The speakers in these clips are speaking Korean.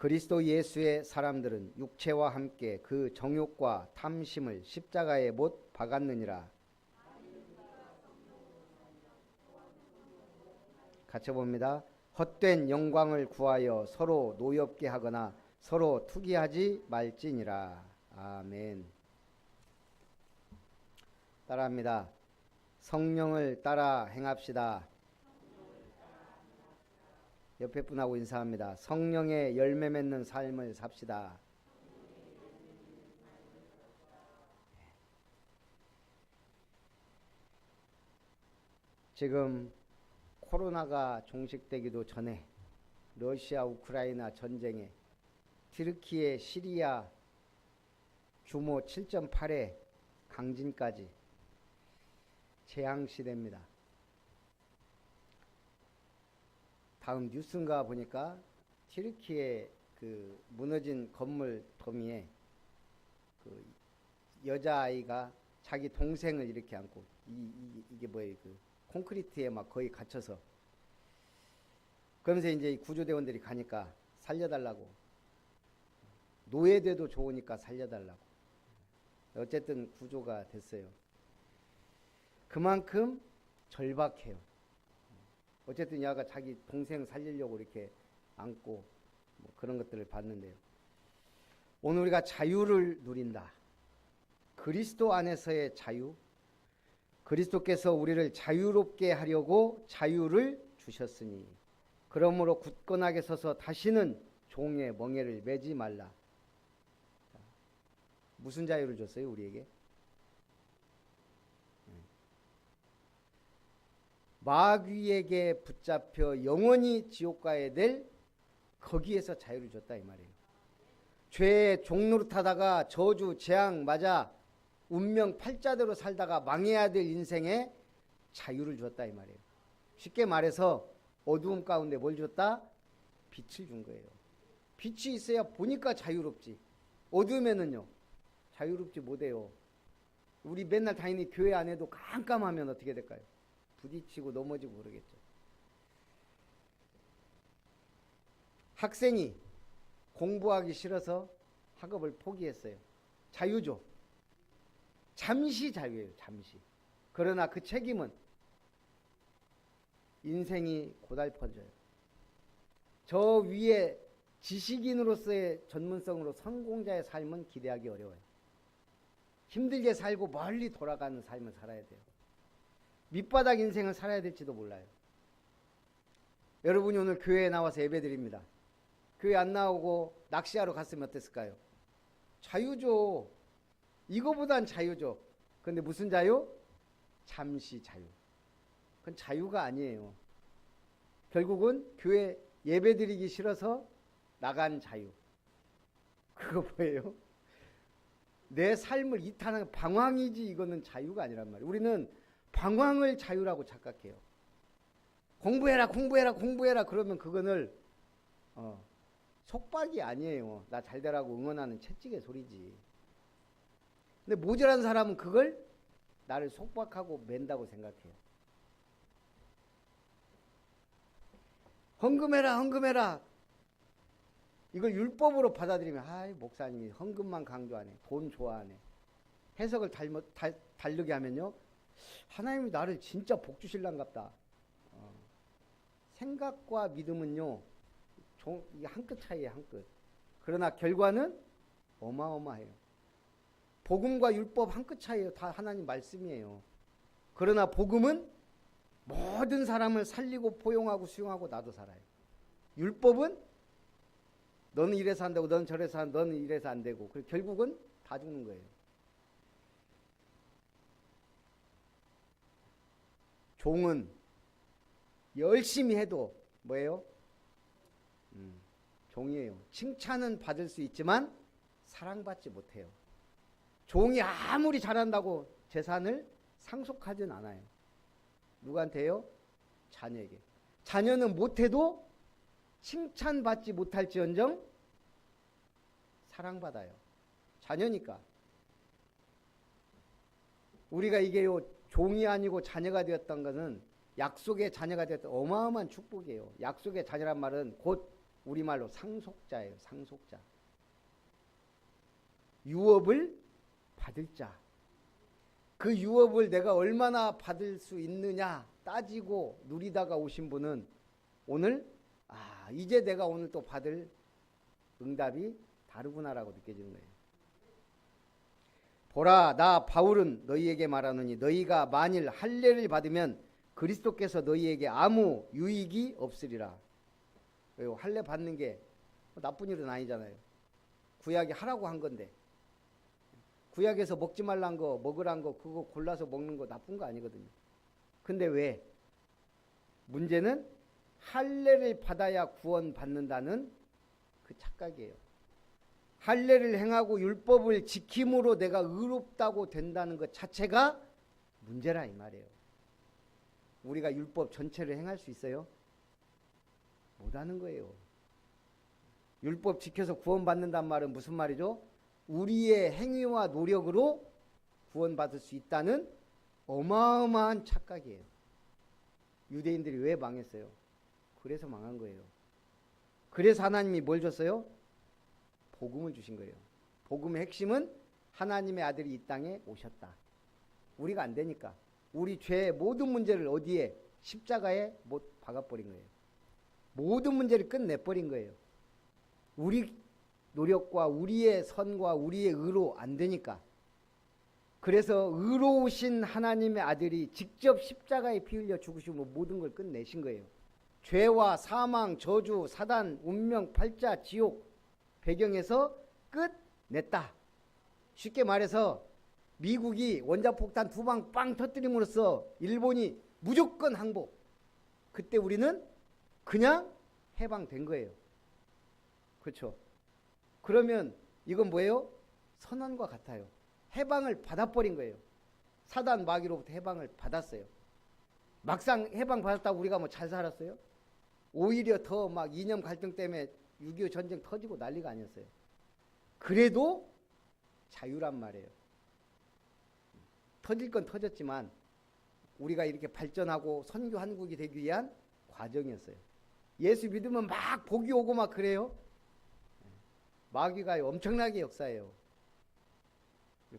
그리스도 예수의 사람들은 육체와 함께 그 정욕과 탐심을 십자가에 못 박았느니라. 같이 봅니다. 헛된 영광을 구하여 서로 노엽게 하거나 서로 투기하지 말지니라. 아멘. 따라합니다. 성령을 따라 행합시다. 옆에 분하고 인사합니다. 성령의 열매 맺는 삶을 삽시다. 지금 코로나가 종식되기도 전에 러시아 우크라이나 전쟁에 튀르키예 시리아 규모 7.8의 강진까지 재앙시대입니다. 다음 뉴스인가 보니까 튀르키예 그 무너진 건물 더미에 그 여자아이가 자기 동생을 이렇게 안고 이게 뭐예요? 그 콘크리트에 막 거의 갇혀서 그러면서 이제 구조대원들이 가니까 살려달라고, 노예돼도 좋으니까 살려달라고. 어쨌든 구조가 됐어요. 그만큼 절박해요. 어쨌든 야가 자기 동생 살리려고 이렇게 안고 뭐 그런 것들을 봤는데요. 오늘 우리가 자유를 누린다. 그리스도 안에서의 자유. 그리스도께서 우리를 자유롭게 하려고 자유를 주셨으니 그러므로 굳건하게 서서 다시는 종의 멍에를 매지 말라. 무슨 자유를 줬어요, 우리에게? 마귀에게 붙잡혀 영원히 지옥 가야 될 거기에서 자유를 줬다 이 말이에요. 죄의 종노릇하다가 저주 재앙 맞아 운명 팔자대로 살다가 망해야 될 인생에 자유를 줬다 이 말이에요. 쉽게 말해서 어두움 가운데 뭘 줬다? 빛을 준 거예요. 빛이 있어야 보니까 자유롭지. 어두우면은요 자유롭지 못해요. 우리 맨날 다니는 교회 안에도 깜깜하면 어떻게 될까요? 부딪히고 넘어지고 그러겠죠. 학생이 공부하기 싫어서 학업을 포기했어요. 자유죠. 잠시 자유예요. 잠시. 그러나 그 책임은 인생이 고달퍼져요. 저 위에 지식인으로서의 전문성으로 성공자의 삶은 기대하기 어려워요. 힘들게 살고 멀리 돌아가는 삶을 살아야 돼요. 밑바닥 인생을 살아야 될지도 몰라요. 여러분이 오늘 교회에 나와서 예배드립니다. 교회 안 나오고 낚시하러 갔으면 어땠을까요? 자유죠. 이거보단 자유죠. 그런데 무슨 자유? 잠시 자유. 그건 자유가 아니에요. 결국은 교회 예배드리기 싫어서 나간 자유. 그거 뭐예요? 내 삶을 이탈하는 방황이지 이거는 자유가 아니란 말이에요. 우리는 방황을 자유라고 착각해요. 공부해라 공부해라 공부해라 그러면 그거는 속박이 아니에요. 나 잘되라고 응원하는 채찍의 소리지. 근데 모자란 사람은 그걸 나를 속박하고 맨다고 생각해요. 헌금해라 헌금해라 이걸 율법으로 받아들이면 아이 목사님이 헌금만 강조하네. 돈 좋아하네. 해석을 다르게 하면요. 하나님이 나를 진짜 복 주실란갑다. 생각과 믿음은요. 한 끗 차이에요. 한 끗. 그러나 결과는 어마어마해요. 복음과 율법 한 끗 차이에요. 다 하나님 말씀이에요. 그러나 복음은 모든 사람을 살리고 포용하고 수용하고 나도 살아요. 율법은 너는 이래서 안 되고 너는 저래서 안, 너는 이래서 안 되고 그리고 결국은 다 죽는 거예요. 종은 열심히 해도 뭐예요? 종이에요. 칭찬은 받을 수 있지만 사랑받지 못해요. 종이 아무리 잘한다고 재산을 상속하진 않아요. 누구한테요? 자녀에게. 자녀는 못해도 칭찬받지 못할지언정 사랑받아요. 자녀니까. 우리가 이게요 종이 아니고 자녀가 되었던 것은 약속의 자녀가 되었던 어마어마한 축복이에요. 약속의 자녀란 말은 곧 우리말로 상속자예요. 상속자. 유업을 받을 자. 그 유업을 내가 얼마나 받을 수 있느냐 따지고 누리다가 오신 분은 오늘 이제 내가 오늘 또 받을 응답이 다르구나라고 느껴지는 거예요. 보라, 나 바울은 너희에게 말하노니 너희가 만일 할례를 받으면 그리스도께서 너희에게 아무 유익이 없으리라. 왜요? 할례 받는 게 나쁜 일은 아니잖아요. 구약이 하라고 한 건데. 구약에서 먹지 말란 거, 먹으란 거, 그거 골라서 먹는 거 나쁜 거 아니거든요. 근데 왜? 문제는 할례를 받아야 구원받는다는 그 착각이에요. 할례를 행하고 율법을 지킴으로 내가 의롭다고 된다는 것 자체가 문제라 이 말이에요. 우리가 율법 전체를 행할 수 있어요? 못하는 거예요. 율법 지켜서 구원받는단 말은 무슨 말이죠? 우리의 행위와 노력으로 구원받을 수 있다는 어마어마한 착각이에요. 유대인들이 왜 망했어요? 그래서 망한 거예요. 그래서 하나님이 뭘 줬어요? 복음을 주신 거예요. 복음의 핵심은 하나님의 아들이 이 땅에 오셨다. 우리가 안 되니까 우리 죄의 모든 문제를 어디에? 십자가에 못 박아버린 거예요. 모든 문제를 끝내버린 거예요. 우리 노력과 우리의 선과 우리의 의로 안 되니까. 그래서 의로우신 하나님의 아들이 직접 십자가에 피 흘려 죽으시고 모든 걸 끝내신 거예요. 죄와 사망, 저주, 사단, 운명, 팔자, 지옥 배경에서 끝냈다. 쉽게 말해서 미국이 원자폭탄 2방 빵 터뜨림으로써 일본이 무조건 항복. 그때 우리는 그냥 해방된 거예요. 그렇죠? 그러면 이건 뭐예요? 선언과 같아요. 해방을 받아버린 거예요. 사단 마귀로부터 해방을 받았어요. 막상 해방 받았다고 우리가 뭐 잘 살았어요? 오히려 더 막 이념 갈등 때문에 6.25 전쟁 터지고 난리가 아니었어요. 그래도 자유란 말이에요. 터질 건 터졌지만 우리가 이렇게 발전하고 선교 한국이 되기 위한 과정이었어요. 예수 믿으면 막 복이 오고 막 그래요. 마귀가 엄청나게 역사해요.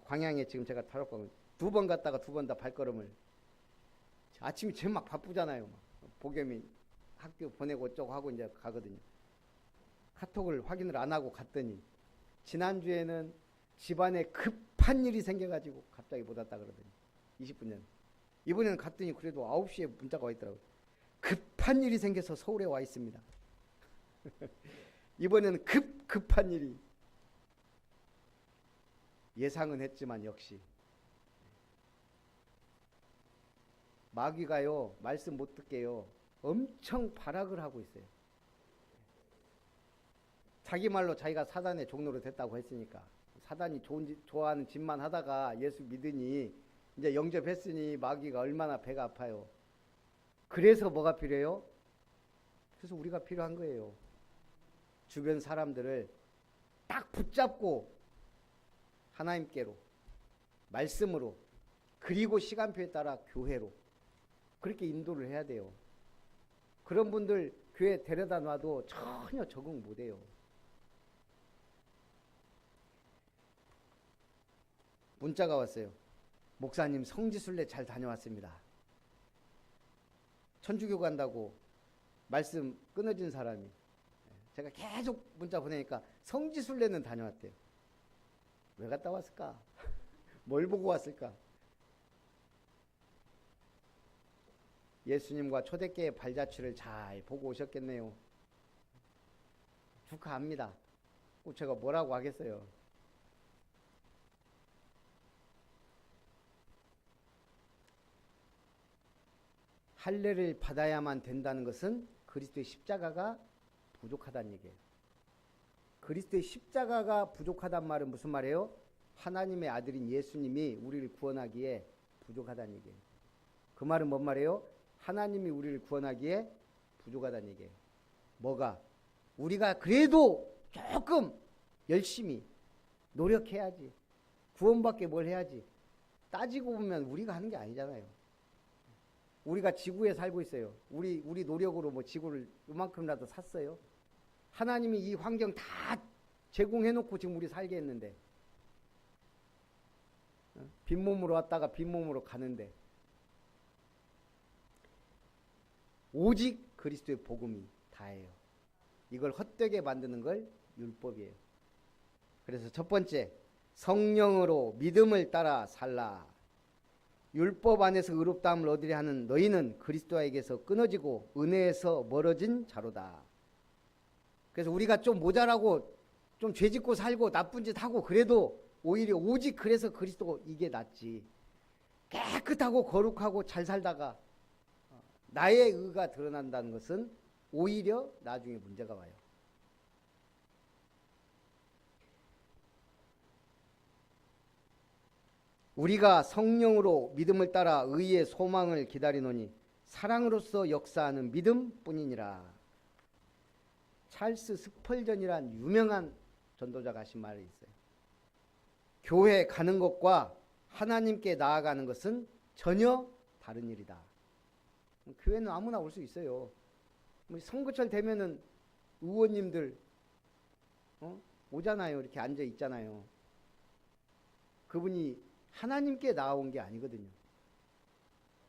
광양에 지금 제가 타락하고 2번 갔다가 2번 다 발걸음을. 아침에 제일 막 바쁘잖아요. 복염이 학교 보내고 어쩌고 하고 이제 가거든요. 카톡을 확인을 안 하고 갔더니 지난주에는 집안에 급한 일이 생겨가지고 갑자기 못 왔다 그러더니 20분 전. 이번에는 갔더니 그래도 9시에 문자가 와 있더라고요. 급한 일이 생겨서 서울에 와 있습니다. 이번에는 급한 일이. 예상은 했지만 역시 마귀가요 말씀 못 듣게요 엄청 발악을 하고 있어요. 자기 말로 자기가 사단의 종로로 됐다고 했으니까 사단이 좋아하는 짓만 하다가 예수 믿으니 이제 영접했으니 마귀가 얼마나 배가 아파요. 그래서 뭐가 필요해요? 그래서 우리가 필요한 거예요. 주변 사람들을 딱 붙잡고 하나님께로, 말씀으로, 그리고 시간표에 따라 교회로 그렇게 인도를 해야 돼요. 그런 분들 교회 데려다 놔도 전혀 적응 못해요. 문자가 왔어요. 목사님 성지순례 잘 다녀왔습니다. 천주교 간다고 말씀 끊어진 사람이 제가 계속 문자 보내니까 성지순례는 다녀왔대요. 왜 갔다 왔을까? 뭘 보고 왔을까? 예수님과 초대교회 발자취를 잘 보고 오셨겠네요. 축하합니다. 꼭 제가 뭐라고 하겠어요. 할례를 받아야만 된다는 것은 그리스도의 십자가가 부족하다는 얘기예요. 그리스도의 십자가가 부족하단 말은 무슨 말이에요? 하나님의 아들인 예수님이 우리를 구원하기에 부족하다는 얘기예요. 그 말은 뭔 말이에요? 하나님이 우리를 구원하기에 부족하다는 얘기예요. 뭐가? 우리가 그래도 조금 열심히 노력해야지. 구원받게 뭘 해야지. 따지고 보면 우리가 하는 게 아니잖아요. 우리가 지구에 살고 있어요. 우리 노력으로 뭐 지구를 이만큼이라도 샀어요? 하나님이 이 환경 다 제공해놓고 지금 우리 살게 했는데, 빈몸으로 왔다가 빈몸으로 가는데, 오직 그리스도의 복음이 다예요. 이걸 헛되게 만드는 걸 율법이에요. 그래서 첫 번째, 성령으로 믿음을 따라 살라. 율법 안에서 의롭다함을 얻으려 하는 너희는 그리스도에게서 끊어지고 은혜에서 멀어진 자로다. 그래서 우리가 좀 모자라고 좀 죄짓고 살고 나쁜 짓 하고 그래도 오히려 오직 그래서 그리스도 이게 낫지. 깨끗하고 거룩하고 잘 살다가 나의 의가 드러난다는 것은 오히려 나중에 문제가 와요. 우리가 성령으로 믿음을 따라 의의 소망을 기다리노니 사랑으로서 역사하는 믿음뿐이니라. 찰스 스펄전이란 유명한 전도자가 하신 말이 있어요. 교회 가는 것과 하나님께 나아가는 것은 전혀 다른 일이다. 교회는 아무나 올 수 있어요. 선거철 되면은 의원님들 오잖아요. 이렇게 앉아 있잖아요. 그분이 하나님께 나아온 게 아니거든요.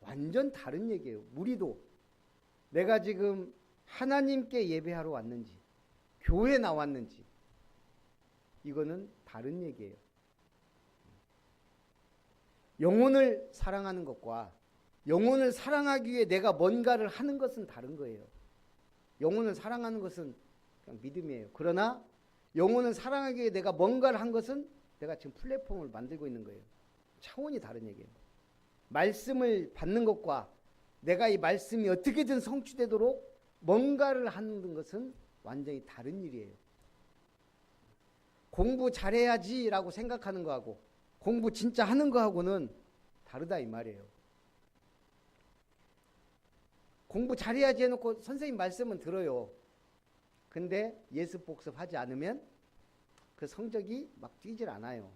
완전 다른 얘기예요. 우리도 내가 지금 하나님께 예배하러 왔는지 교회 나왔는지 이거는 다른 얘기예요. 영혼을 사랑하는 것과 영혼을 사랑하기 위해 내가 뭔가를 하는 것은 다른 거예요. 영혼을 사랑하는 것은 그냥 믿음이에요. 그러나 영혼을 사랑하기 위해 내가 뭔가를 한 것은 내가 지금 플랫폼을 만들고 있는 거예요. 차원이 다른 얘기예요. 말씀을 받는 것과 내가 이 말씀이 어떻게든 성취되도록 뭔가를 하는 것은 완전히 다른 일이에요. 공부 잘해야지라고 생각하는 거하고 공부 진짜 하는 거하고는 다르다 이 말이에요. 공부 잘해야지 해놓고 선생님 말씀은 들어요. 근데 예습 복습하지 않으면 그 성적이 막 뛰질 않아요.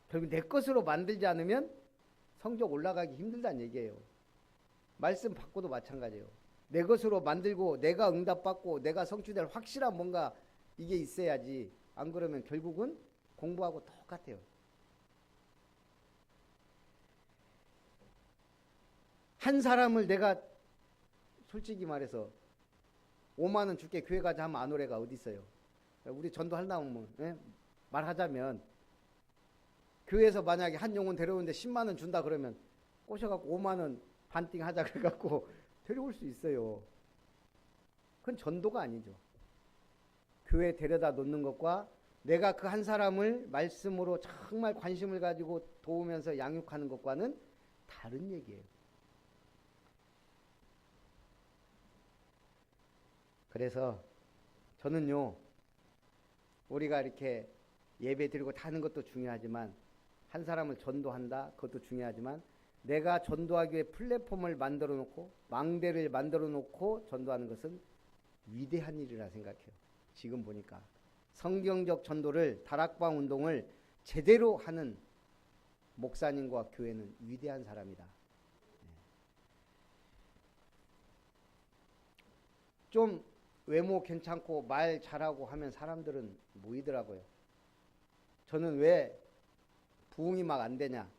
결국 내 것으로 만들지 않으면 성적 올라가기 힘들다는 얘기예요. 말씀 받고도 마찬가지예요. 내 것으로 만들고 내가 응답받고 내가 성취될 확실한 뭔가 이게 있어야지. 안 그러면 결국은 공부하고 똑같아요. 한 사람을 내가 솔직히 말해서 5만 원 줄게 교회 가자 하면 안 올 애가 어디 있어요. 우리 전도하려면 말하자면 교회에서 만약에 한 영혼 데려오는데 10만 원 준다 그러면 꼬셔갖고 5만 원 반띵 하자 그래갖고 데려올 수 있어요. 그건 전도가 아니죠. 교회 데려다 놓는 것과 내가 그 한 사람을 말씀으로 정말 관심을 가지고 도우면서 양육하는 것과는 다른 얘기예요. 그래서 저는요, 우리가 이렇게 예배 드리고 다 하는 것도 중요하지만 한 사람을 전도한다 그것도 중요하지만 내가 전도하기 위해 플랫폼을 만들어 놓고 망대를 만들어 놓고 전도하는 것은 위대한 일이라 생각해요. 지금 보니까 성경적 전도를 다락방 운동을 제대로 하는 목사님과 교회는 위대한 사람이다. 좀 외모 괜찮고 말 잘하고 하면 사람들은 모이더라고요. 저는 왜 부흥이 막 안 되냐?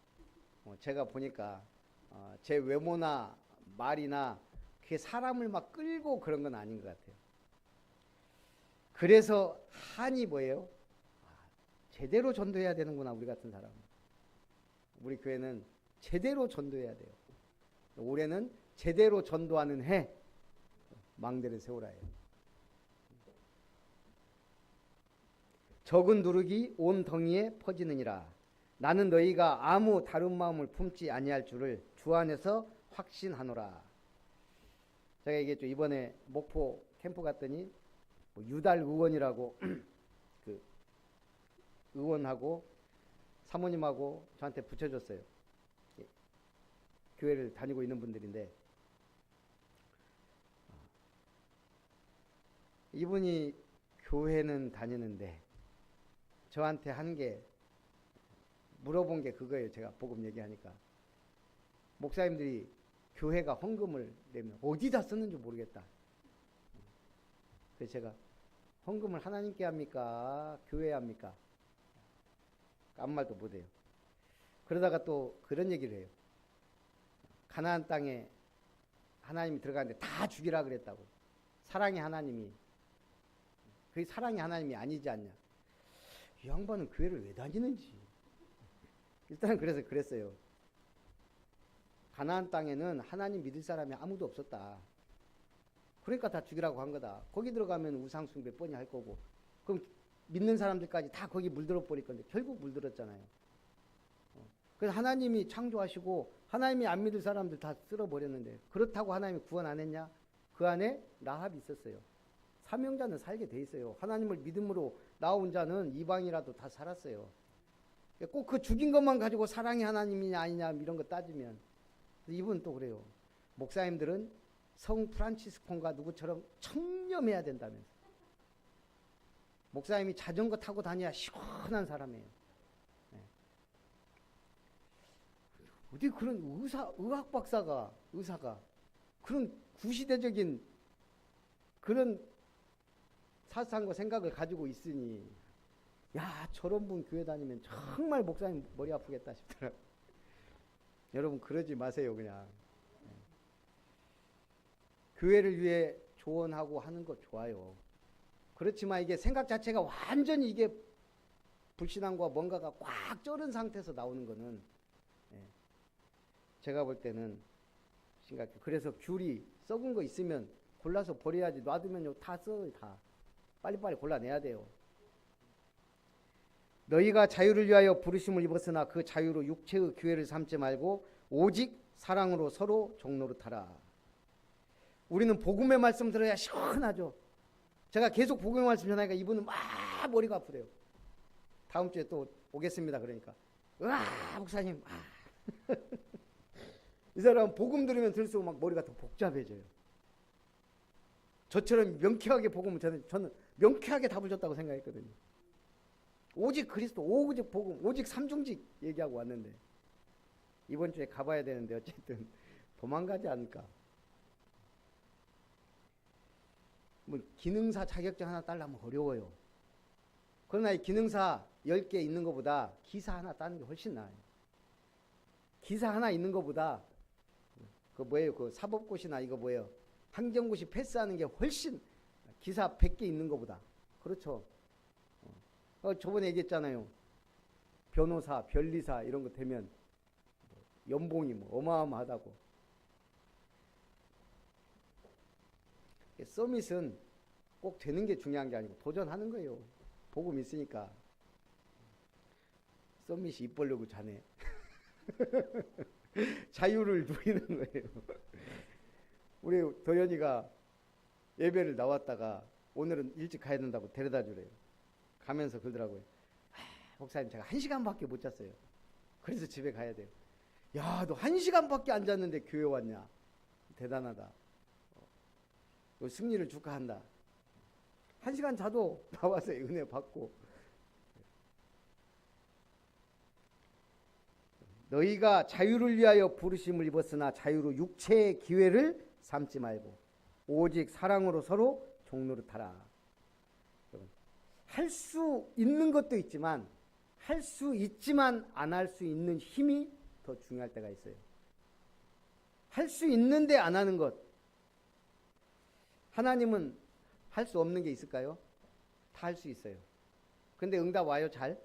제가 보니까 제 외모나 말이나 그게 사람을 막 끌고 그런 건 아닌 것 같아요. 그래서 한이 뭐예요? 제대로 전도해야 되는구나. 우리 같은 사람. 우리 교회는 제대로 전도해야 돼요. 올해는 제대로 전도하는 해 망대를 세우라예요. 적은 누룩이 온 덩이에 퍼지느니라. 나는 너희가 아무 다른 마음을 품지 아니할 줄을 주 안에서 확신하노라. 제가 얘기했죠. 이번에 목포 캠프 갔더니 유달 의원이라고 그 의원하고 사모님하고 저한테 붙여줬어요. 교회를 다니고 있는 분들인데 이분이 교회는 다니는데 저한테 한 게 물어본 게 그거예요. 제가 복음 얘기하니까 목사님들이 교회가 헌금을 내면 어디다 쓰는지 모르겠다. 그래서 제가 헌금을 하나님께 합니까? 교회에 합니까? 아무 말도 못해요. 그러다가 또 그런 얘기를 해요. 가나안 땅에 하나님이 들어가는데 다 죽이라 그랬다고. 사랑의 하나님이. 그게 사랑의 하나님이 아니지 않냐. 이 양반은 교회를 왜 다니는지. 일단 그래서 그랬어요. 가나안 땅에는 하나님 믿을 사람이 아무도 없었다. 그러니까 다 죽이라고 한 거다. 거기 들어가면 우상숭배 뻔히 할 거고. 그럼 믿는 사람들까지 다 거기 물들어 버릴 건데 결국 물들었잖아요. 그래서 하나님이 창조하시고 하나님이 안 믿을 사람들 다 쓸어버렸는데 그렇다고 하나님이 구원 안 했냐? 그 안에 라합이 있었어요. 사명자는 살게 돼 있어요. 하나님을 믿음으로 나온 자는 이방이라도 다 살았어요. 꼭 그 죽인 것만 가지고 사랑의 하나님이냐 아니냐 이런 거 따지면 이분 또 그래요. 목사님들은 성 프란치스콘과 누구처럼 청렴해야 된다면서. 목사님이 자전거 타고 다녀야 시원한 사람이에요. 네. 어디 그런 의학 박사가 의사가 그런 구시대적인 그런 사상과 생각을 가지고 있으니 야 저런 분 교회 다니면 정말 목사님 머리 아프겠다 싶더라고요. 여러분 그러지 마세요 그냥. 교회를 위해 조언하고 하는 거 좋아요. 그렇지만 이게 생각 자체가 완전히 이게 불신앙과 뭔가가 꽉 쩔은 상태에서 나오는 거는 제가 볼 때는 심각해. 그래서 귤이 썩은 거 있으면 골라서 버려야지. 놔두면 다 써. 다 빨리빨리 골라내야 돼요. 너희가 자유를 위하여 부르심을 입었으나 그 자유로 육체의 기회를 삼지 말고 오직 사랑으로 서로 종노릇하라. 우리는 복음의 말씀 들어야 시원하죠. 제가 계속 복음의 말씀 전하니까 이분은 막 머리가 아프대요. 다음 주에 또 오겠습니다. 그러니까 으아 목사님 이 사람 복음 들으면 들을수록 막 머리가 더 복잡해져요. 저처럼 명쾌하게 복음을 저는 명쾌하게 답을 줬다고 생각했거든요. 오직 그리스도, 오직 복음, 오직 삼중직 얘기하고 왔는데 이번 주에 가봐야 되는데 어쨌든 도망가지 않을까. 뭐 기능사 자격증 하나 따려면 어려워요. 그러나 이 기능사 10개 있는 것보다 기사 하나 따는 게 훨씬 나아요. 기사 하나 있는 것보다 그 뭐예요? 그 사법고시나 이거 뭐예요? 행정고시 패스하는 게 훨씬 기사 100개 있는 것보다. 그렇죠. 저번에 얘기했잖아요. 변호사, 변리사 이런 거 되면 연봉이 뭐 어마어마하다고. 서밋은 꼭 되는 게 중요한 게 아니고 도전하는 거예요. 복음 있으니까. 서밋이 입 벌려고 자네. 자유를 누리는 거예요. 우리 도연이가 예배를 나왔다가 오늘은 일찍 가야 된다고 데려다 주래요. 가면서 그러더라고요. 목사님 제가 1시간밖에 못 잤어요. 그래서 집에 가야 돼요. 야, 너 1시간밖에 안 잤는데 교회 왔냐? 대단하다. 승리를 축하한다. 1시간 자도 나와서 은혜 받고. 너희가 자유를 위하여 부르심을 입었으나 자유로 육체의 기회를 삼지 말고 오직 사랑으로 서로 종노릇하라. 할 수 있는 것도 있지만 할 수 있지만 안 할 수 있는 힘이 더 중요할 때가 있어요. 할 수 있는데 안 하는 것. 하나님은 할 수 없는 게 있을까요? 다 할 수 있어요. 근데 응답 와요 잘?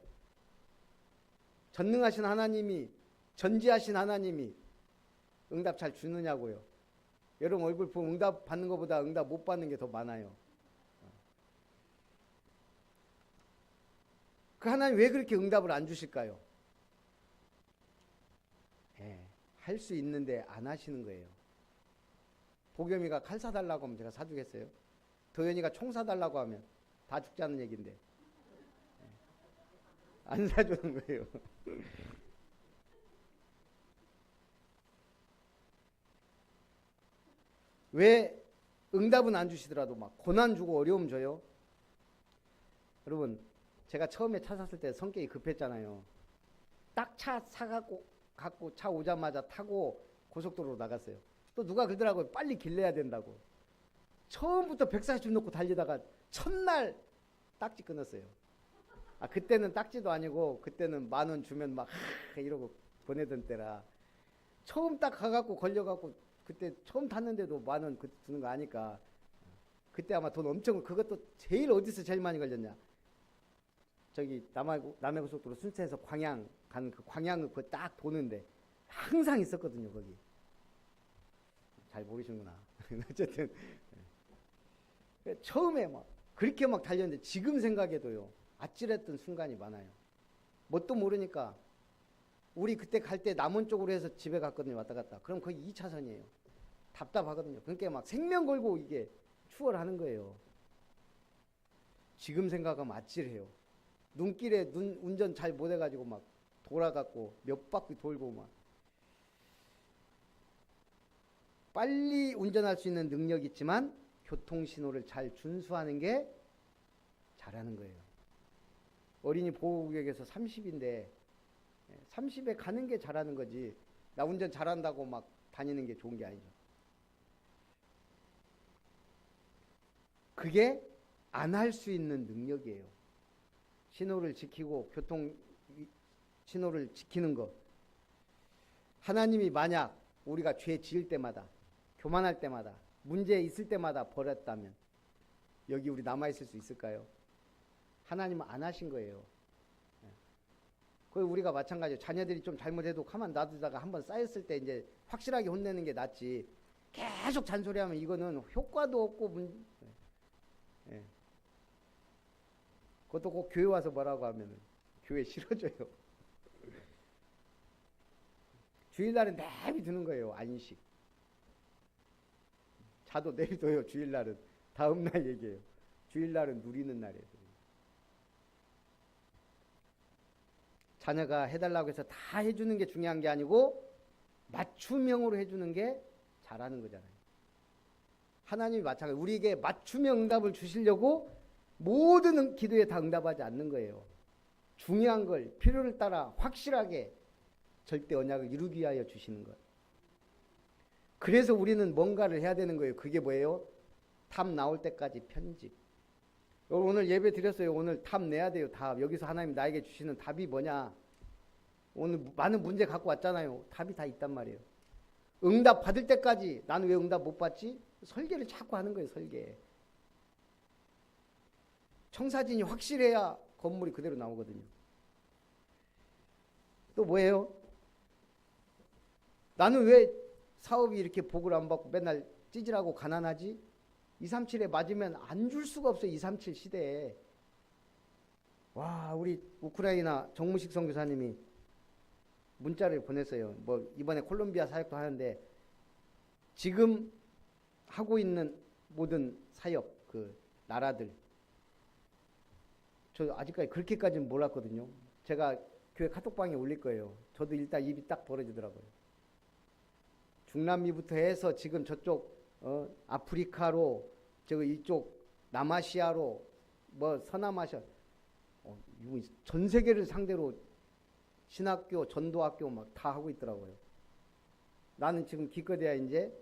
전능하신 하나님이 전지하신 하나님이 응답 잘 주느냐고요. 여러분 얼굴 보면 응답 받는 것보다 응답 못 받는 게 더 많아요. 그 하나님 왜 그렇게 응답을 안 주실까요? 할 수 있는데 안 하시는 거예요. 보겸이가 칼 사달라고 하면 제가 사주겠어요? 도연이가 총 사달라고 하면 다 죽자는 얘기인데 안 사주는 거예요. 왜 응답은 안 주시더라도 막 고난 주고 어려움 줘요? 여러분 제가 처음에 차 샀을 때 성격이 급했잖아요. 딱 차 사갖고 차 오자마자 타고 고속도로로 나갔어요. 또 누가 그러더라고요. 빨리 길 내야 된다고. 처음부터 140 놓고 달리다가 첫날 딱지 끊었어요. 그때는 딱지도 아니고 그때는 10,000원 주면 막 이러고 보내던 때라 처음 딱 가갖고 걸려갖고 그때 처음 탔는데도 10,000원 주는 거 아니까 그때 아마 돈 엄청 그것도 제일 어디서 제일 많이 걸렸냐 저기 남해고속도로 순천에서 광양 가는 그 광양을 그거 딱 도는데 항상 있었거든요 거기. 잘 모르시는구나. 어쨌든 처음에 막 그렇게 막 달렸는데 지금 생각해도요 아찔했던 순간이 많아요. 뭣도 모르니까 우리 그때 갈 때 남원 쪽으로 해서 집에 갔거든요. 왔다 갔다. 그럼 거의 2차선이에요. 답답하거든요. 그러니까 막 생명 걸고 이게 추월하는 거예요. 지금 생각하면 아찔해요. 눈길에 운전 잘 못해가지고 막 돌아갔고 몇 바퀴 돌고 막 빨리 운전할 수 있는 능력이 있지만 교통신호를 잘 준수하는 게 잘하는 거예요. 어린이 보호구역에서 30인데 30에 가는 게 잘하는 거지 나 운전 잘한다고 막 다니는 게 좋은 게 아니죠. 그게 안 할 수 있는 능력이에요. 신호를 지키고 교통 신호를 지키는 것. 하나님이 만약 우리가 죄 지을 때마다 교만할 때마다 문제 있을 때마다 버렸다면 여기 우리 남아있을 수 있을까요? 하나님은 안 하신 거예요. 우리가 마찬가지예요. 자녀들이 좀 잘못해도 가만 놔두다가 한번 쌓였을 때 이제 확실하게 혼내는 게 낫지 계속 잔소리하면 이거는 효과도 없고 그것도 꼭 교회 와서 뭐라고 하면 교회 싫어져요. 주일날은 내비두는 거예요. 안식. 자도 내비둬요. 주일날은. 다음날 얘기해요. 주일날은 누리는 날이에요. 자녀가 해달라고 해서 다 해주는 게 중요한 게 아니고 맞춤형으로 해주는 게 잘하는 거잖아요. 하나님이 마찬가지로 우리에게 맞춤형 응답을 주시려고 모든 기도에 다 응답하지 않는 거예요. 중요한 걸 필요를 따라 확실하게 절대 언약을 이루기 위하여 주시는 것. 그래서 우리는 뭔가를 해야 되는 거예요. 그게 뭐예요? 탑 나올 때까지 편집. 오늘 예배 드렸어요. 오늘 답 내야 돼요. 답. 여기서 하나님 나에게 주시는 답이 뭐냐. 오늘 많은 문제 갖고 왔잖아요. 답이 다 있단 말이에요. 응답 받을 때까지 나는 왜 응답 못 받지? 설계를 자꾸 하는 거예요. 설계. 청사진이 확실해야 건물이 그대로 나오거든요. 또 뭐예요? 나는 왜 사업이 이렇게 복을 안 받고 맨날 찌질하고 가난하지? 237에 맞으면 안 줄 수가 없어요. 237 시대에. 와, 우리 우크라이나 정무식 선교사님이 문자를 보냈어요. 뭐 이번에 콜롬비아 사역도 하는데 지금 하고 있는 모든 사역 그 나라들 저 아직까지 그렇게까지는 몰랐거든요. 제가 교회 카톡방에 올릴 거예요. 저도 일단 입이 딱 벌어지더라고요. 중남미부터 해서 지금 저쪽 아프리카로 이쪽 남아시아로 뭐 서남아시아 전 세계를 상대로 신학교 전도학교 막 다 하고 있더라고요. 나는 지금 기껏해야 이제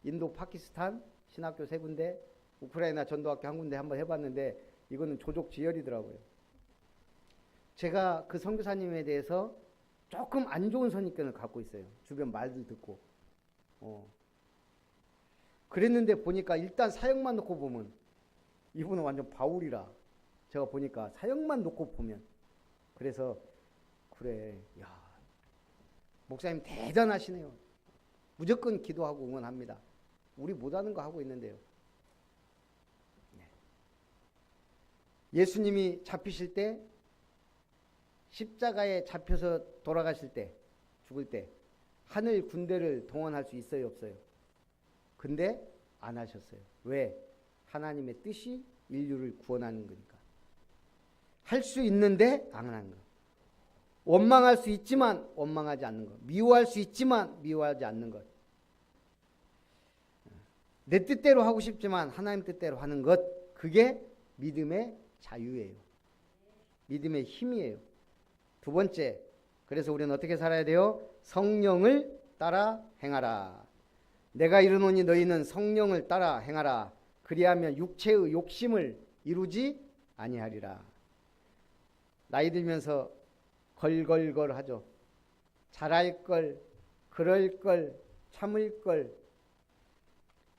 인도 파키스탄 신학교 3군데 우크라이나 전도학교 1군데 한번 해봤는데 이거는 조족지혈이더라고요. 제가 그 선교사님에 대해서 조금 안 좋은 선입견을 갖고 있어요. 주변 말들 듣고. 그랬는데 보니까 일단 사역만 놓고 보면 이분은 완전 바울이라 제가 보니까 사역만 놓고 보면 그래서 그래 야 목사님 대단하시네요. 무조건 기도하고 응원합니다. 우리 못하는 거 하고 있는데요. 예수님이 잡히실 때 십자가에 잡혀서 돌아가실 때 죽을 때 하늘 군대를 동원할 수 있어요 없어요? 근데 안 하셨어요. 왜? 하나님의 뜻이 인류를 구원하는 거니까. 할 수 있는데 안 하는 거. 원망할 수 있지만 원망하지 않는 것. 미워할 수 있지만 미워하지 않는 것. 내 뜻대로 하고 싶지만 하나님 뜻대로 하는 것. 그게 믿음의 자유예요. 믿음의 힘이에요. 두 번째, 그래서 우리는 어떻게 살아야 돼요? 성령을 따라 행하라. 내가 이르노니 너희는 성령을 따라 행하라. 그리하면 육체의 욕심을 이루지 아니하리라. 나이 들면서 걸걸걸 하죠. 잘할 걸, 그럴 걸, 참을 걸,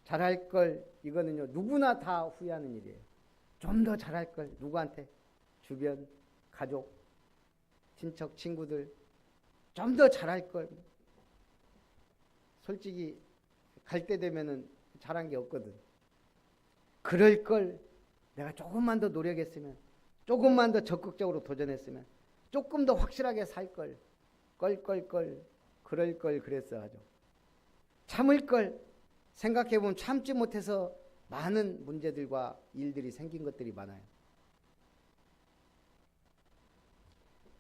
잘할 걸. 이거는요 누구나 다 후회하는 일이에요. 좀 더 잘할 걸. 누구한테? 주변, 가족, 친척, 친구들. 좀 더 잘할 걸. 솔직히 갈 때 되면은 잘한 게 없거든. 그럴 걸. 내가 조금만 더 노력했으면, 조금만 더 적극적으로 도전했으면, 조금 더 확실하게 살 걸. 걸. 그럴 걸 그랬어 하죠. 참을 걸. 생각해보면 참지 못해서 많은 문제들과 일들이 생긴 것들이 많아요.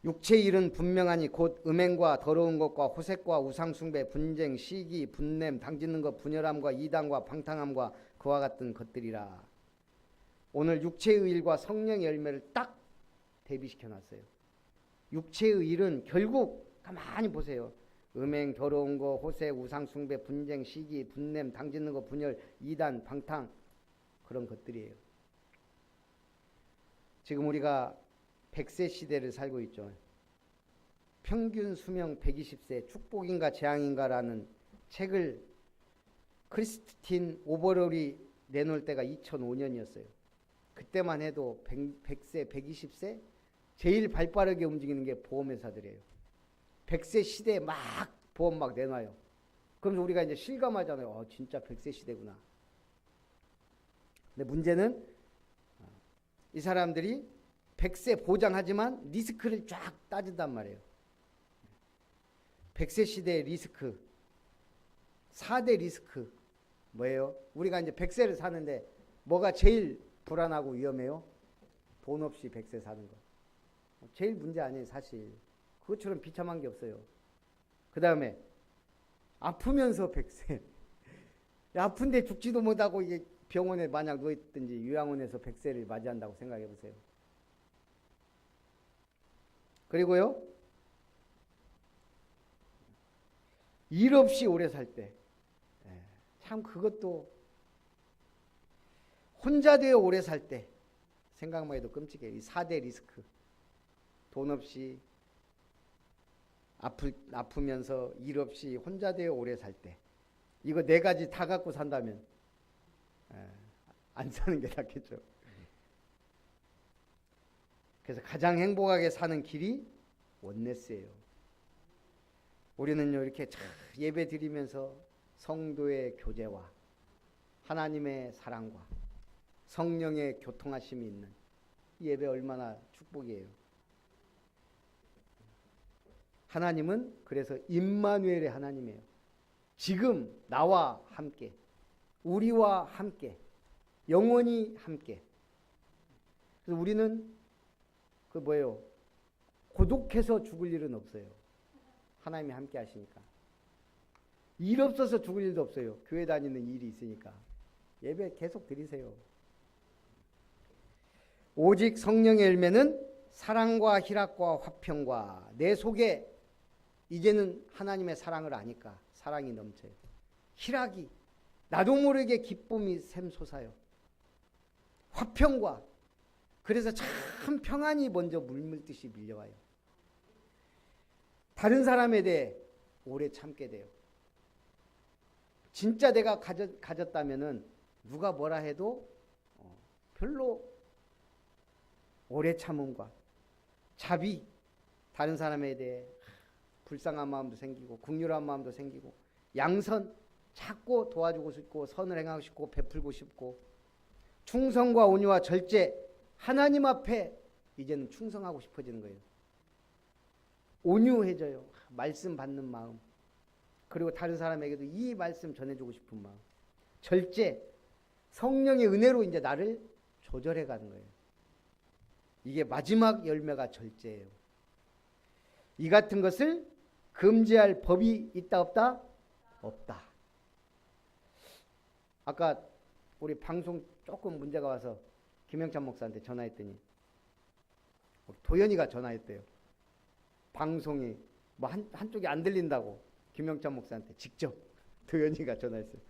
육체의 일은 분명하니 곧 음행과 더러운 것과 호색과 우상숭배, 분쟁, 시기, 분냄, 당짓는 것, 분열함과 이단과 방탕함과 그와 같은 것들이라. 오늘 육체의 일과 성령의 열매를 딱 대비시켜 놨어요. 육체의 일은 결국 가만히 보세요. 음행, 더러운 거, 호색, 우상숭배, 분쟁, 시기, 분냄, 당짓는 거, 분열, 이단, 방탕, 그런 것들이에요. 지금 우리가 100세 시대를 살고 있죠. 평균 수명 120세, 축복인가 재앙인가라는 책을 크리스틴 오버롤이 내놓을 때가 2005년이었어요. 그때만 해도 100세, 120세 제일 발빠르게 움직이는 게 보험회사들이에요. 100세 시대에 막 보험 막 내놔요. 그럼 우리가 이제 실감하잖아요. 진짜 100세 시대구나. 근데 문제는 이 사람들이 100세 보장하지만 리스크를 쫙 따진단 말이에요. 100세 시대의 리스크, 4대 리스크 뭐예요? 우리가 이제 100세를 사는데 뭐가 제일 불안하고 위험해요? 돈 없이 100세 사는 거. 제일 문제 아니에요, 사실. 그것처럼 비참한 게 없어요. 그 다음에 아프면서 100세. 아픈데 죽지도 못하고 이게 병원에 만약 누워있든지 요양원에서 100세를 맞이한다고 생각해 보세요. 그리고요, 일 없이 오래 살 때. 참 그것도 혼자 되어 오래 살 때 생각만 해도 끔찍해요. 이 4대 리스크. 돈 없이 아프면서 일 없이 혼자 되어 오래 살 때. 이거 4가지 다 갖고 산다면 안 사는 게 낫겠죠. 그래서 가장 행복하게 사는 길이 원네스예요. 우리는요 이렇게 예배 드리면서 성도의 교제와 하나님의 사랑과 성령의 교통하심이 있는 이 예배 얼마나 축복이에요. 하나님은 그래서 임마누엘의 하나님이에요. 지금 나와 함께, 우리와 함께, 영원히 함께. 그래서 우리는 그 뭐예요? 고독해서 죽을 일은 없어요. 하나님이 함께 하시니까. 일 없어서 죽을 일도 없어요. 교회 다니는 일이 있으니까. 예배 계속 드리세요. 오직 성령의 열매는 사랑과 희락과 화평과 내 속에 이제는 하나님의 사랑을 아니까 사랑이 넘쳐요. 희락이 나도 모르게 기쁨이 샘솟아요. 화평과 그래서 참 평안이 먼저 물밀듯이 밀려와요. 다른 사람에 대해 오래 참게 돼요. 진짜 내가 가졌다면은 누가 뭐라 해도 별로 오래 참음과 자비, 다른 사람에 대해 불쌍한 마음도 생기고 긍휼한 마음도 생기고 양선, 찾고 도와주고 싶고 선을 행하고 싶고 베풀고 싶고 충성과 온유와 절제, 하나님 앞에 이제는 충성하고 싶어지는 거예요. 온유해져요. 말씀 받는 마음. 그리고 다른 사람에게도 이 말씀 전해주고 싶은 마음. 절제, 성령의 은혜로 이제 나를 조절해 가는 거예요. 이게 마지막 열매가 절제예요. 이 같은 것을 금지할 법이 있다 없다? 없다. 아까 우리 방송 조금 문제가 와서 김영찬 목사한테 전화했더니 도연이가 전화했대요. 방송이 뭐 한쪽이 안 들린다고 김영찬 목사한테 직접 도연이가 전화했어요.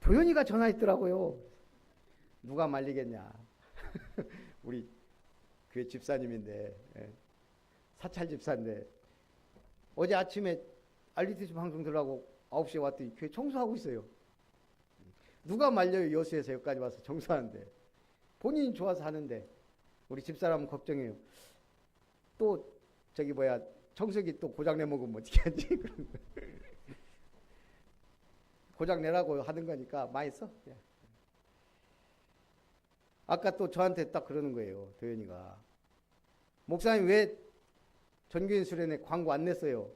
도연이가 전화했더라고요. 누가 말리겠냐. 우리 교회 집사님인데, 예, 사찰 집사인데 어제 아침에 RTC 방송 들으라고 9시에 왔더니 교회 청소하고 있어요. 누가 말려요? 여수에서 여기까지 와서 청소하는데. 본인이 좋아서 하는데 우리 집사람은 걱정해요. 또 저기 뭐야 청소기 또 고장 내 먹으면 어떻게 하지? 고장 내라고 하는 거니까 많이 써. 아까 또 저한테 딱 그러는 거예요. 도현이가. 목사님 왜 전교인 수련회 광고 안 냈어요?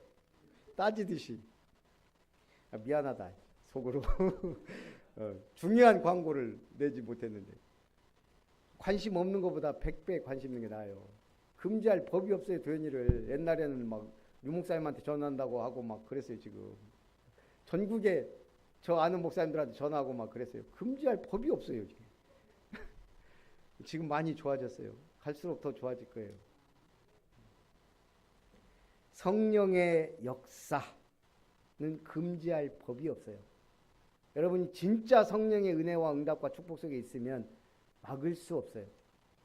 따지듯이. 아, 미안하다. 속으로. 중요한 광고를 내지 못했는데. 관심 없는 것보다 100배 관심 있는 게 나아요. 금지할 법이 없어요. 도현이를. 옛날에는 막 유목사님한테 전화한다고 하고 막 그랬어요. 지금. 전국에 저 아는 목사님들한테 전화하고 막 그랬어요. 금지할 법이 없어요. 지금. 지금 많이 좋아졌어요. 갈수록 더 좋아질 거예요. 성령의 역사는 금지할 법이 없어요. 여러분이 진짜 성령의 은혜와 응답과 축복 속에 있으면 막을 수 없어요.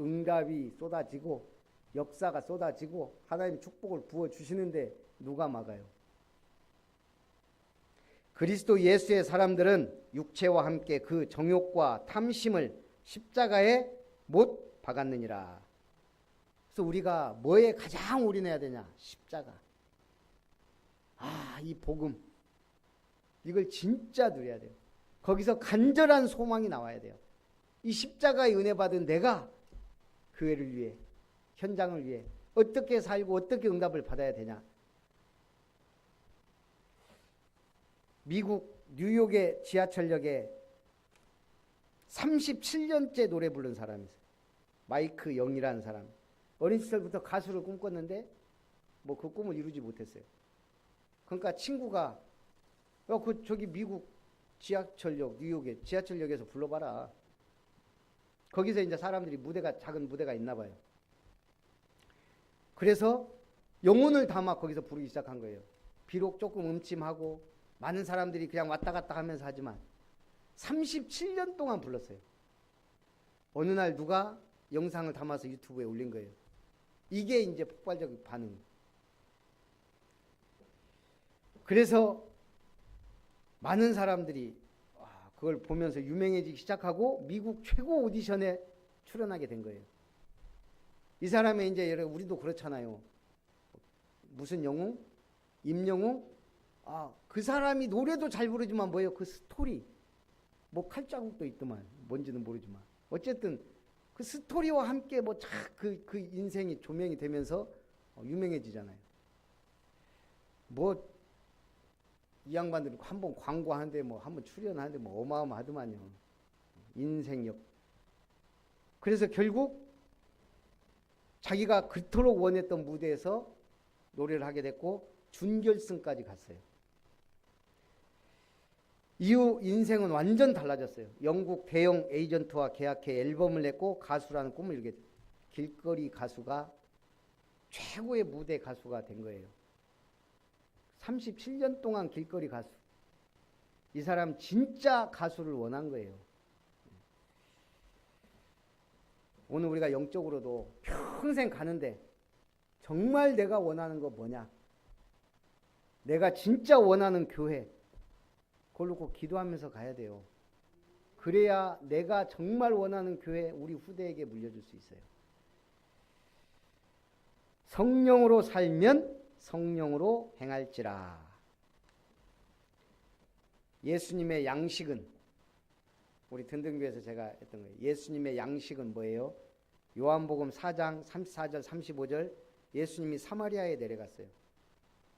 응답이 쏟아지고 역사가 쏟아지고 하나님 축복을 부어주시는데 누가 막아요? 그리스도 예수의 사람들은 육체와 함께 그 정욕과 탐심을 십자가에 못 박았느니라. 그래서 우리가 뭐에 가장 올인해야 되냐? 십자가. 아, 이 복음. 이걸 진짜 누려야 돼요. 거기서 간절한 소망이 나와야 돼요. 이 십자가의 은혜 받은 내가 교회를 위해, 현장을 위해 어떻게 살고 어떻게 응답을 받아야 되냐. 미국 뉴욕의 지하철역에 37년째 노래 부른 사람이 있어요. 마이크 영이라는 사람. 어린 시절부터 가수를 꿈꿨는데 뭐 그 꿈을 이루지 못했어요. 그러니까 친구가 저기 미국 지하철역, 뉴욕의 지하철역에서 불러봐라. 거기서 이제 사람들이 작은 무대가 있나 봐요. 그래서 영혼을 담아 거기서 부르기 시작한 거예요. 비록 조금 음침하고 많은 사람들이 그냥 왔다 갔다 하면서 하지만 37년 동안 불렀어요. 어느 날 누가 영상을 담아서 유튜브에 올린 거예요. 이게 이제 폭발적인 반응. 그래서 많은 사람들이 그걸 보면서 유명해지기 시작하고 미국 최고 오디션에 출연하게 된 거예요. 이 사람의 이제 우리도 그렇잖아요. 무슨 영웅? 임영웅? 그 사람이 노래도 잘 부르지만 뭐예요? 그 스토리. 뭐 칼자국도 있더만. 뭔지는 모르지만. 어쨌든 그 스토리와 함께 그 인생이 조명이 되면서 유명해지잖아요. 이 양반들이 한번 광고하는데 한번 출연하는데 어마어마하더만요. 인생력. 그래서 결국 자기가 그토록 원했던 무대에서 노래를 하게 됐고 준결승까지 갔어요. 이후 인생은 완전 달라졌어요. 영국 대형 에이전트와 계약해 앨범을 냈고 가수라는 꿈을 이루게 됐어요. 길거리 가수가 최고의 무대 가수가 된 거예요. 37년 동안 길거리 가수. 이 사람 진짜 가수를 원한 거예요. 오늘 우리가 영적으로도 평생 가는데 정말 내가 원하는 거 뭐냐? 내가 진짜 원하는 교회. 그걸 놓고 기도하면서 가야 돼요. 그래야 내가 정말 원하는 교회 우리 후대에게 물려줄 수 있어요. 성령으로 살면 성령으로 행할지라. 예수님의 양식은 우리 든든교회에서 제가 했던 거예요. 예수님의 양식은 뭐예요? 요한복음 4장 34절 35절 예수님이 사마리아에 내려갔어요.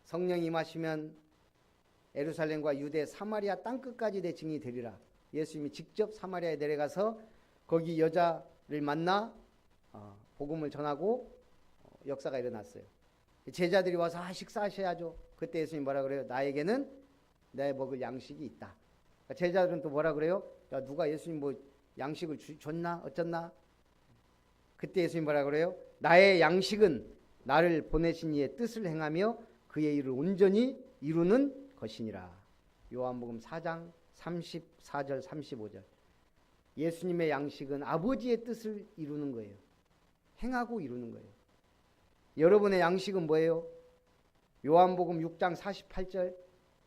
성령이 임하시면 예루살렘과 유대 사마리아 땅끝까지 내 증인이 되리라. 예수님이 직접 사마리아에 내려가서 거기 여자를 만나 복음을 전하고 역사가 일어났어요. 제자들이 와서 식사하셔야죠. 그때 예수님이 뭐라 그래요? 나에게는 내 먹을 양식이 있다. 제자들은 또 뭐라 그래요? 야, 누가 예수님 양식을 줬나? 어쩌나? 그때 예수님 뭐라 그래요? 나의 양식은 나를 보내신 이의 뜻을 행하며 그의 일을 온전히 이루는 것이니라. 요한복음 4장 34절 35절. 예수님의 양식은 아버지의 뜻을 이루는 거예요. 행하고 이루는 거예요. 여러분의 양식은 뭐예요? 요한복음 6장 48절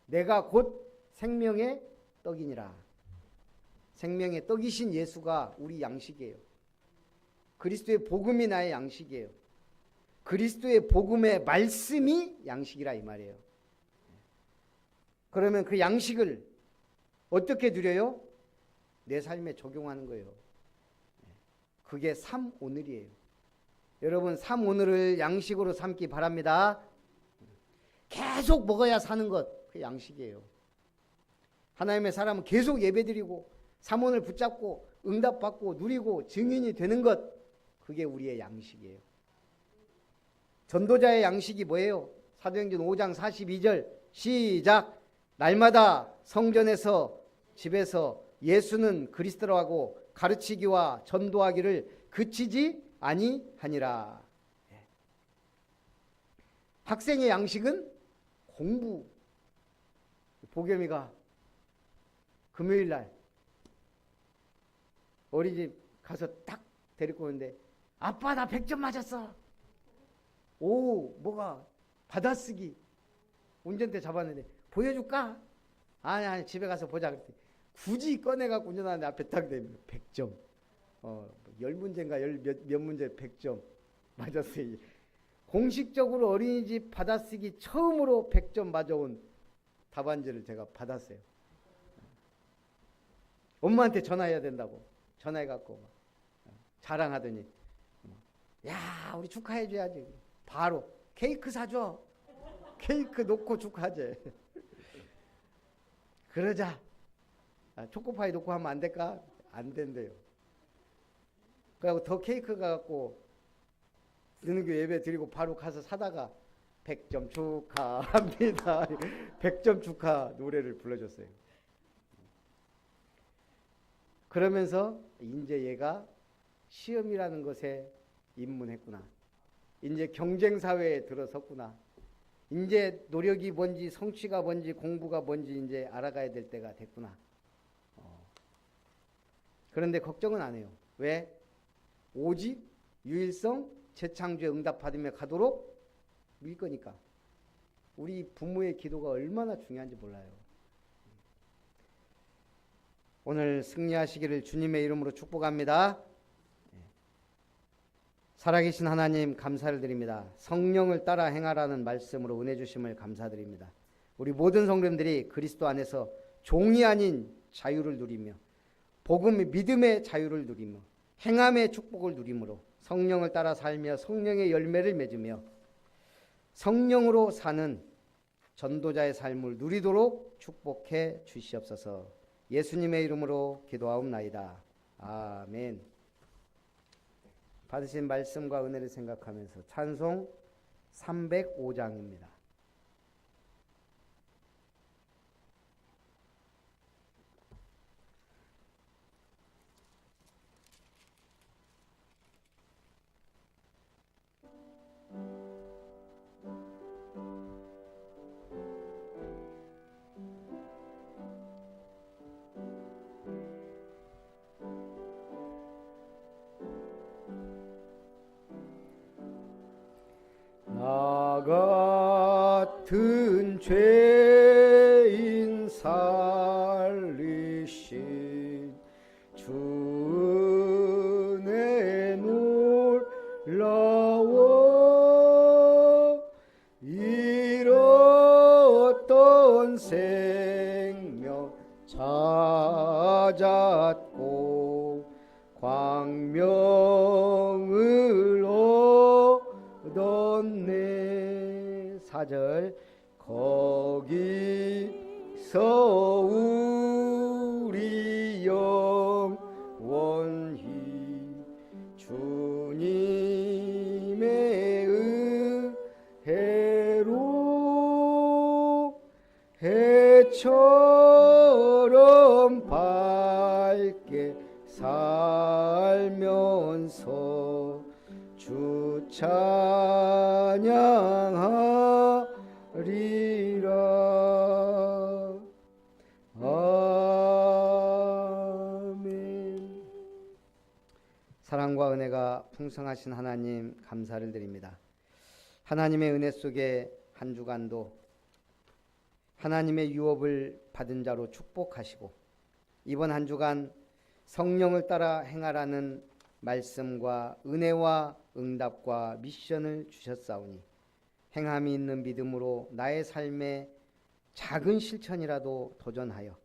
내가 곧 생명의 떡이니라. 생명의 떡이신 예수가 우리 양식이에요. 그리스도의 복음이 나의 양식이에요. 그리스도의 복음의 말씀이 양식이라 이 말이에요. 그러면 그 양식을 어떻게 누려요? 내 삶에 적용하는 거예요. 그게 삼오늘이에요. 여러분 삼오늘을 양식으로 삼기 바랍니다. 계속 먹어야 사는 것, 그 양식이에요. 하나님의 사람은 계속 예배드리고 삼오늘 붙잡고 응답받고 누리고 증인이 되는 것, 그게 우리의 양식이에요. 전도자의 양식이 뭐예요? 사도행전 5장 42절 시작. 날마다 성전에서 집에서 예수는 그리스도라고 가르치기와 전도하기를 그치지 아니하니라. 학생의 양식은 공부. 보겸이가 금요일날 어린이집 가서 딱 데리고 오는데 아빠 나 100점 맞았어. 오 뭐가 받아쓰기 운전대 잡았는데 보여줄까? 아니 집에 가서 보자 그랬더니 굳이 꺼내갖고 운전하는데 앞에 딱 대면 100점 10문제인가 몇 문제 100점 맞았어요. 공식적으로 어린이집 받아쓰기 처음으로 100점 맞아온 답안지를 제가 받았어요. 엄마한테 전화해야 된다고 전화해갖고 자랑하더니 야 우리 축하해줘야지. 바로 케이크 사줘. 케이크 놓고 축하하지. 그러자. 초코파이 놓고 하면 안 될까? 안 된대요. 그래갖고 더 케이크 가갖고 능교 예배 드리고 바로 가서 사다가 100점 축하합니다. 100점 축하 노래를 불러줬어요. 그러면서 이제 얘가 시험이라는 것에 입문했구나. 이제 경쟁사회에 들어섰구나. 이제 노력이 뭔지 성취가 뭔지 공부가 뭔지 이제 알아가야 될 때가 됐구나. 그런데 걱정은 안 해요. 왜? 오직 유일성 재창조에 응답받으며 가도록 밀 거니까. 우리 부모의 기도가 얼마나 중요한지 몰라요. 오늘 승리하시기를 주님의 이름으로 축복합니다. 살아계신 하나님 감사를 드립니다. 성령을 따라 행하라는 말씀으로 은혜 주심을 감사드립니다. 우리 모든 성도님들이 그리스도 안에서 종이 아닌 자유를 누리며 복음의 믿음의 자유를 누리며 행함의 축복을 누림으로 성령을 따라 살며 성령의 열매를 맺으며 성령으로 사는 전도자의 삶을 누리도록 축복해 주시옵소서. 예수님의 이름으로 기도하옵나이다. 아멘. 받으신 말씀과 은혜를 생각하면서 찬송 305장입니다. 나 같은 죄인 살리신 주 은혜 놀라워 잃었던 생명 찾았고 광명을 얻었네. 4절 거기서 우리 영원히 주님의 은혜로 해처럼 밝게 살면서 주 찬양하리라. 아멘. 사랑과 은혜가 풍성 풍성하신 하나님 감사를 드립니다. 하나님의 은혜 속에 한 주간도 하나님의 유업을 받은 자로 축복하시고 이번 한 주간 성령을 따라 행하라는 말씀과 은혜와 응답과 미션을 주셨사오니 행함이 있는 믿음으로 나의 삶에 작은 실천이라도 도전하여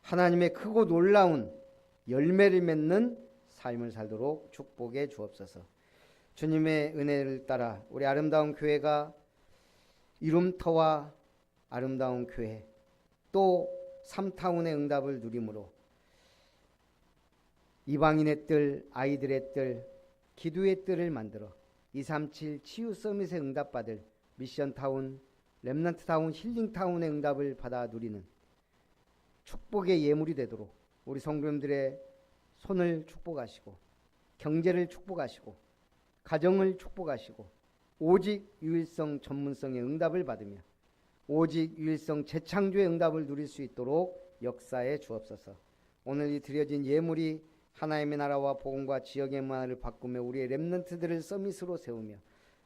하나님의 크고 놀라운 열매를 맺는 삶을 살도록 축복해 주옵소서. 주님의 은혜를 따라 우리 아름다운 교회가 이룸터와 아름다운 교회 또 3타운의 응답을 누림으로 이방인의 뜰, 아이들의 뜰, 기도의 뜰을 만들어 237 치유 서밋에 응답받을 미션타운, 렘넌트타운, 힐링타운의 응답을 받아 누리는 축복의 예물이 되도록 우리 성도님들의 손을 축복하시고 경제를 축복하시고 가정을 축복하시고 오직 유일성 전문성의 응답을 받으며 오직 유일성 재창조의 응답을 누릴 수 있도록 역사해 주옵소서. 오늘 이 드려진 예물이 하나님의 나라와 복음과 지역의 문화를 바꾸며 우리의 렘넌트들을 서밋으로 세우며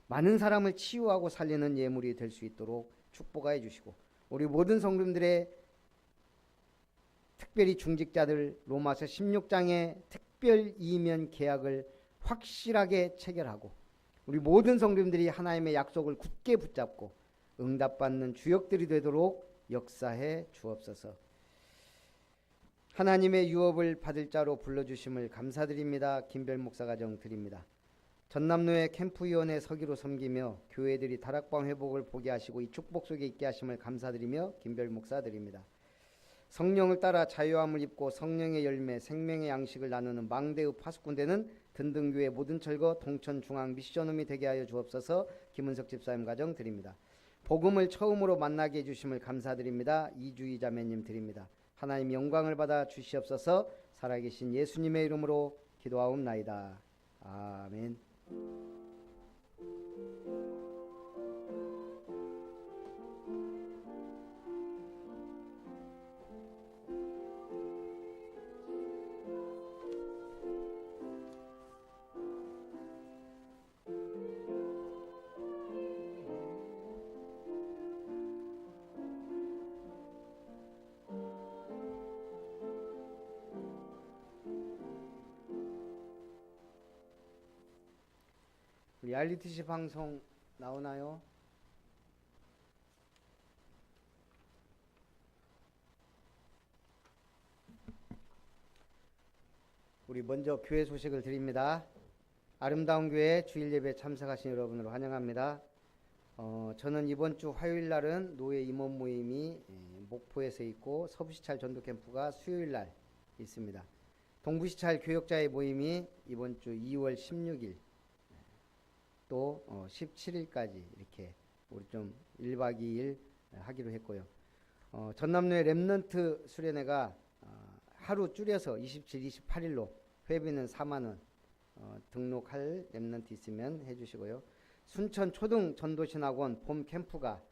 많은 사람을 치유하고 살리는 예물이 될 수 있도록 축복하여 주시고 우리 모든 성도님들의 특별히 중직자들 로마서 16장의 특별 이면 계약을 확실하게 체결하고 우리 모든 성도님들이 하나님의 약속을 굳게 붙잡고 응답받는 주역들이 되도록 역사해 주옵소서. 하나님의 유업을 받을 자로 불러주심을 감사드립니다. 김별 목사 가정 드립니다. 전남로의 캠프위원회 서기로 섬기며 교회들이 다락방 회복을 보게 하시고 이 축복 속에 있게 하심을 감사드리며 김별 목사 드립니다. 성령을 따라 자유함을 입고 성령의 열매 생명의 양식을 나누는 망대의 파수꾼되는 든든교회 모든 철거 동천중앙 미션홈이 되게 하여 주옵소서. 김은석 집사님 가정 드립니다. 복음을 처음으로 만나게 해주심을 감사드립니다. 이주희 자매님 드립니다. 하나님 영광을 받아 주시옵소서. 살아계신 예수님의 이름으로 기도하옵나이다. 아멘. 리얼리티시 방송 나오나요? 우리 먼저 교회 소식을 드립니다. 아름다운 교회 주일 예배 참석하신 여러분을 환영합니다. 저는 이번 주 화요일 날은 노예 임원 모임이 목포에서 있고 서부시찰 전도 캠프가 수요일 날 있습니다. 동부시찰 교역자의 모임이 이번 주 2월 16일 또 17일까지 이렇게 우리 좀 1박 2일 하기로 했고요. 전남로의 렘넌트 수련회가 하루 줄여서 27, 28일로 회비는 4만 원 등록할 렘넌트 있으면 해주시고요. 순천 초등 전도신학원 봄 캠프가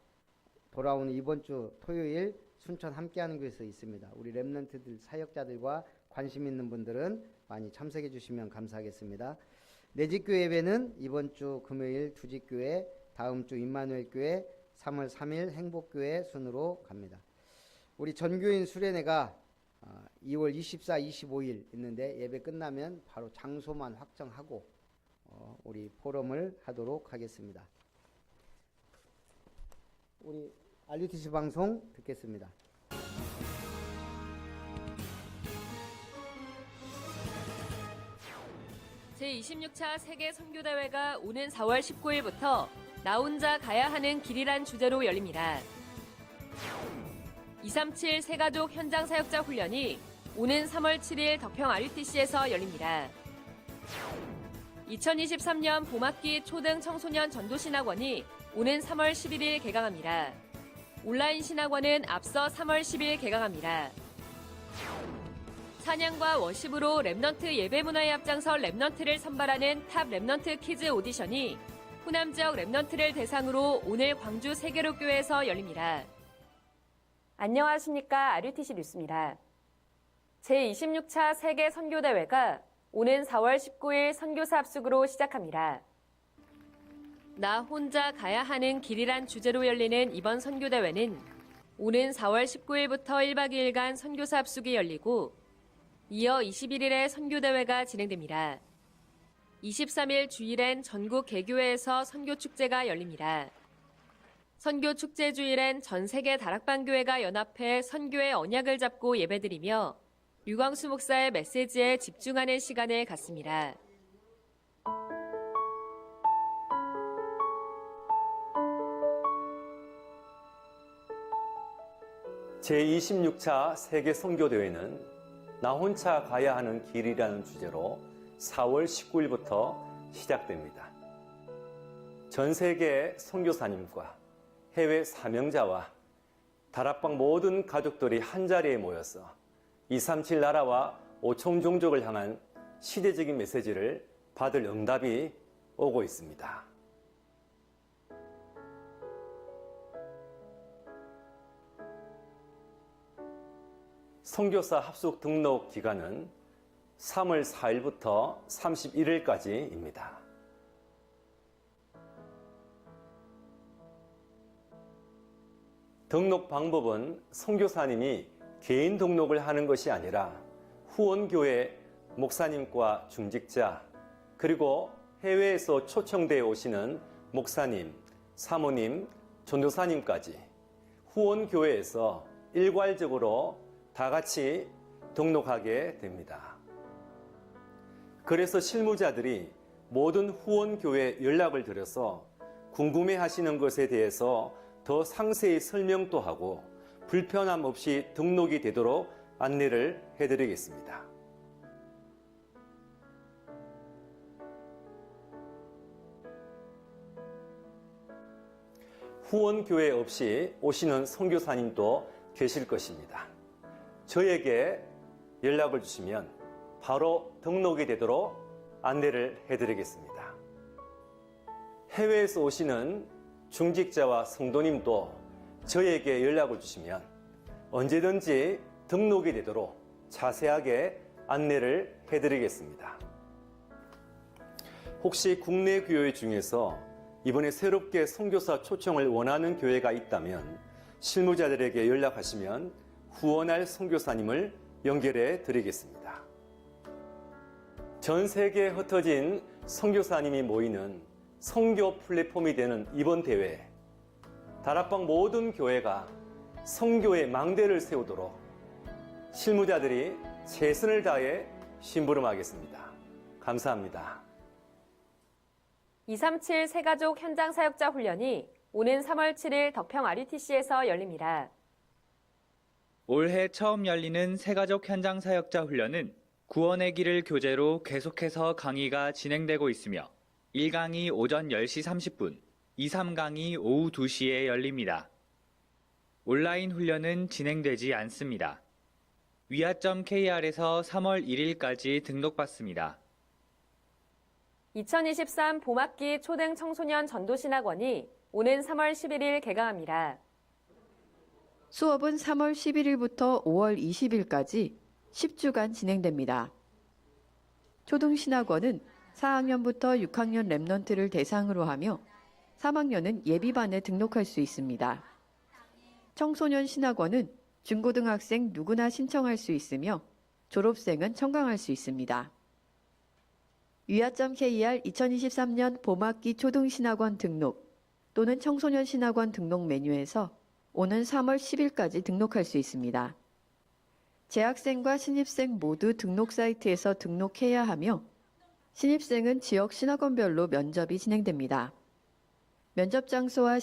돌아오는 이번 주 토요일 순천 함께하는 교회에서 있습니다. 우리 렘넌트들 사역자들과 관심 있는 분들은 많이 참석해 주시면 감사하겠습니다. 내집교회 예배는 이번 주 금요일 두집교회, 다음 주 임마누엘교회, 3월 3일 행복교회 순으로 갑니다. 우리 전교인 수련회가 2월 24, 25일 있는데 예배 끝나면 바로 장소만 확정하고 우리 포럼을 하도록 하겠습니다. 우리 RUTC 방송 듣겠습니다. 제26차 세계 선교대회가 오는 4월 19일부터 나 혼자 가야 하는 길이란 주제로 열립니다. 237 새가족 현장 사역자 훈련이 오는 3월 7일 덕평 RUTC에서 열립니다. 2023년 봄학기 초등 청소년 전도신학원이 오는 3월 11일 개강합니다. 온라인 신학원은 앞서 3월 10일 개강합니다. 찬양과 워십으로 렘넌트 예배 문화에 앞장설 렘넌트를 선발하는 탑 렘넌트 키즈 오디션이 호남 지역 렘넌트를 대상으로 오늘 광주 세계로교회에서 열립니다. 안녕하십니까. RUTC 뉴스입니다. 제26차 세계 선교대회가 오는 4월 19일 선교사 합숙으로 시작합니다. 나 혼자 가야 하는 길이란 주제로 열리는 이번 선교대회는 오는 4월 19일부터 1박 2일간 선교사 합숙이 열리고 이어 21일에 선교대회가 진행됩니다. 23일 주일엔 전국 개교회에서 선교축제가 열립니다. 선교축제 주일엔 전 세계 다락방교회가 연합해 선교의 언약을 잡고 예배드리며 류광수 목사의 메시지에 집중하는 시간을 갖습니다. 제26차 세계 선교대회는 나 혼자 가야 하는 길이라는 주제로 4월 19일부터 시작됩니다. 전 세계 선교사님과 해외 사명자와 다락방 모든 가족들이 한자리에 모여서 237 나라와 5천 종족을 향한 시대적인 메시지를 받을 응답이 오고 있습니다. 선교사 합숙 등록 기간은 3월 4일부터 31일까지입니다. 등록 방법은 선교사님이 개인 등록을 하는 것이 아니라 후원교회 목사님과 중직자 그리고 해외에서 초청되어 오시는 목사님, 사모님, 전도사님까지 후원교회에서 일괄적으로 다 같이 등록하게 됩니다. 그래서 실무자들이 모든 후원교회 연락을 드려서 궁금해하시는 것에 대해서 더 상세히 설명도 하고 불편함 없이 등록이 되도록 안내를 해드리겠습니다. 후원교회 없이 오시는 선교사님도 계실 것입니다. 저에게 연락을 주시면 바로 등록이 되도록 안내를 해드리겠습니다. 해외에서 오시는 중직자와 성도님도 저에게 연락을 주시면 언제든지 등록이 되도록 자세하게 안내를 해드리겠습니다. 혹시 국내 교회 중에서 이번에 새롭게 선교사 초청을 원하는 교회가 있다면 실무자들에게 연락하시면 후원할 선교사님을 연결해 드리겠습니다. 전 세계에 흩어진 선교사님이 모이는 선교 플랫폼이 되는 이번 대회, 다락방 모든 교회가 선교의 망대를 세우도록 실무자들이 최선을 다해 심부름하겠습니다. 감사합니다. 237 새가족 현장 사역자 훈련이 오는 3월 7일 덕평 RUTC에서 열립니다. 올해 처음 열리는 새가족 현장 사역자 훈련은 구원의 길을 교재로 계속해서 강의가 진행되고 있으며 1강이 오전 10시 30분, 2, 3강이 오후 2시에 열립니다. 온라인 훈련은 진행되지 않습니다. 위아.kr에서 3월 1일까지 등록받습니다. 2023 봄학기 초등 청소년 전도신학원이 오는 3월 11일 개강합니다. 수업은 3월 11일부터 5월 20일까지 10주간 진행됩니다. 초등신학원은 4학년부터 6학년 랩넌트를 대상으로 하며 3학년은 예비반에 등록할 수 있습니다. 청소년 신학원은 중고등학생 누구나 신청할 수 있으며 졸업생은 청강할 수 있습니다. 위아.kr 2023년 봄학기 초등신학원 등록 또는 청소년 신학원 등록 메뉴에서 오는 3월 10일까지 등록할 수 있습니다. 재학생과 신입생 모두 등록 사이트에서 등록해야 하며 신입생은 지역 신학원별로 면접이 진행됩니다. 면접 장소와